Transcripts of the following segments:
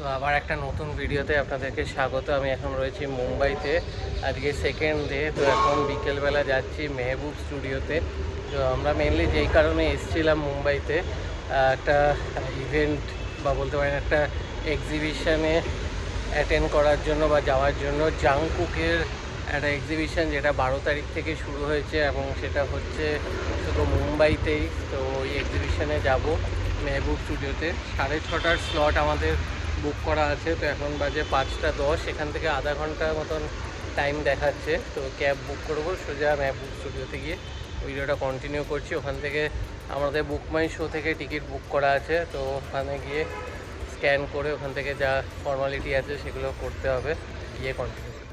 তো আবার একটা নতুন ভিডিওতে আপনাদেরকে স্বাগত। আমি এখন রয়েছি মুম্বাইতে, আজকে সেকেন্ড ডে। তো এখন বিকেলবেলা যাচ্ছি মেহবুব স্টুডিওতে। তো আমরা মেনলি যেই কারণে এসেছিলাম মুম্বাইতে, একটা ইভেন্ট বা বলতে পারেন একটা এক্সিবিশনে অ্যাটেন্ড করার জন্য বা যাওয়ার জন্য। জাংকুকের একটা এক্সিবিশন, যেটা 12 তারিখ থেকে শুরু হয়েছে এবং সেটা হচ্ছে শুধু মুম্বাইতেই। তো ওই এক্সিবিশনে যাব মেহবুব স্টুডিওতে। 6:30টার স্লট আমাদের বুক করা আছে। তো এখন বাজে 5:10, এখান থেকে আধা ঘন্টা মতন টাইম দেখাচ্ছে। তো ক্যাব বুক করবো, সোজা মেহবুব স্টুডিওতে গিয়ে ভিডিওটা কন্টিনিউ করছি। ওখান থেকে আমাদের বুক মাই শো থেকে টিকিট বুক করা আছে। তো ওখানে গিয়ে স্ক্যান করে ওখান থেকে যা ফর্মালিটি আছে সেগুলো করতে হবে, গিয়ে কন্টিনিউ করছি।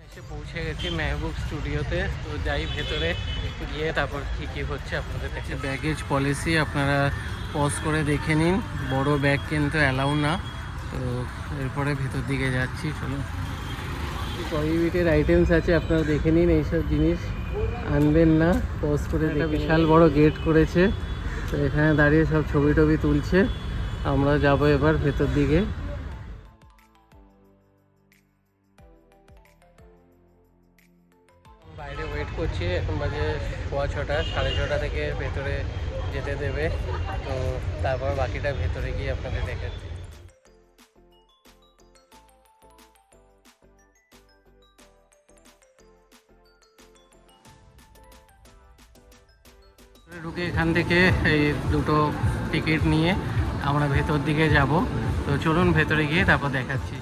এসে পৌঁছে গেছি মেহবুব স্টুডিওতে। তো যাই ভেতরে, গিয়ে তারপর কী কী হচ্ছে আপনাদের দেখে। ব্যাগেজ পলিসি আপনারা পজ করে দেখে নিন, বড় ব্যাগ কিন্তু অ্যালাউ না। তো এরপরে ভেতর দিকে যাচ্ছি, চলুন। প্রহিবিটেড আইটেমস আছে, আপনারা দেখে নিন, এইসব জিনিস আনবেন না। পজ করে একটা বিশাল বড় গেট করেছে, তো এখানে দাঁড়িয়ে সব ছবি টবি তুলছে। আমরা যাব এবার ভেতর দিকে। বাইরে ওয়েট করছি, এখন বাজে 6:15, 6:30 থেকে ভেতরে যেতে দেবে। তো তারপর বাকিটা ভেতরে গিয়ে আপনাদের দেখাচ্ছি। ঢুকে এখান থেকে এই দুটো টিকিট নিয়ে আমরা ভেতর দিকে যাব। তো চলুন ভেতরে গিয়ে তারপর দেখাচ্ছি।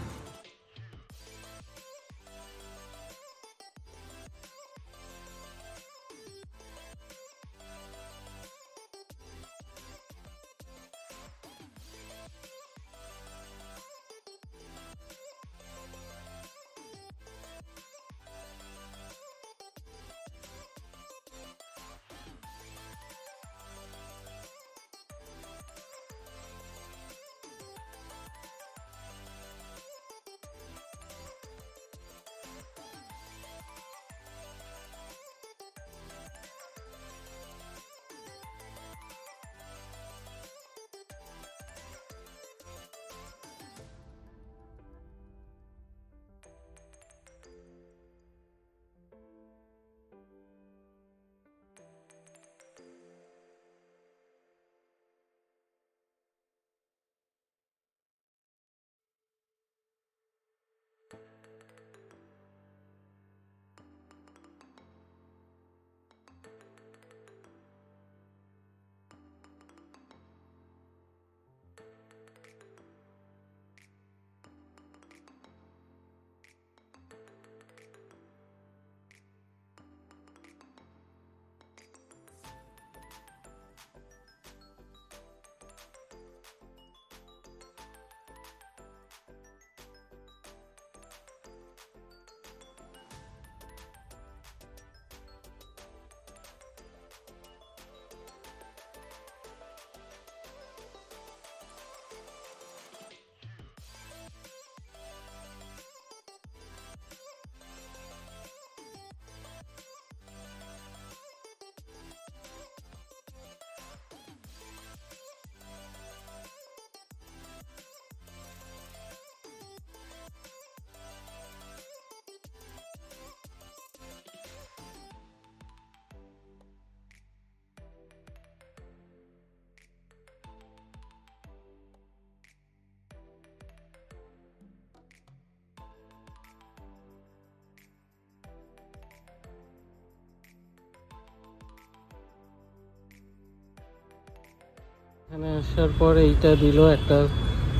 এখানে আসার পর এইটা দিল একটা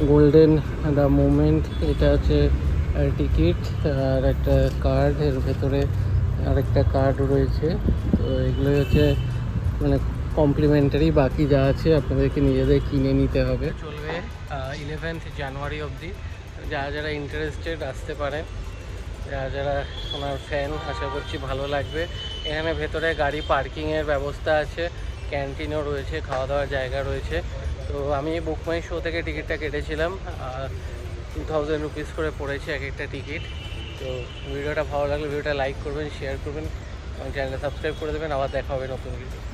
গোল্ডেন দ্য মোমেন্ট, এটা আছে টিকিট আর একটা কার্ড, এর ভেতরে আরেকটা কার্ড রয়েছে। তো এগুলো হচ্ছে মানে কমপ্লিমেন্টারি, বাকি যা আছে আপনাদেরকে নিজেদের কিনে নিতে হবে। চলবে 11th জানুয়ারি অবধি। যারা যারা ইন্টারেস্টেড আসতে পারে, যারা যারা ওনার ফ্যান, আশা করছি ভালো লাগবে। এখানে ভেতরে গাড়ি পার্কিংয়ের ব্যবস্থা আছে, ক্যান্টিনও রয়েছে, খাওয়া দাওয়ার জায়গা রয়েছে। তো আমি বুক মাই শো থেকে টিকিটটা কেটেছিলাম, 2000 রুপিস করে পড়েছে এক একটা টিকিট। তো ভিডিওটা ভালো লাগলে ভিডিওটা লাইক করবেন, শেয়ার করবেন এবং চ্যানেলটা সাবস্ক্রাইব করে দেবেন। আবার দেখা হবে নতুন ভিডিও।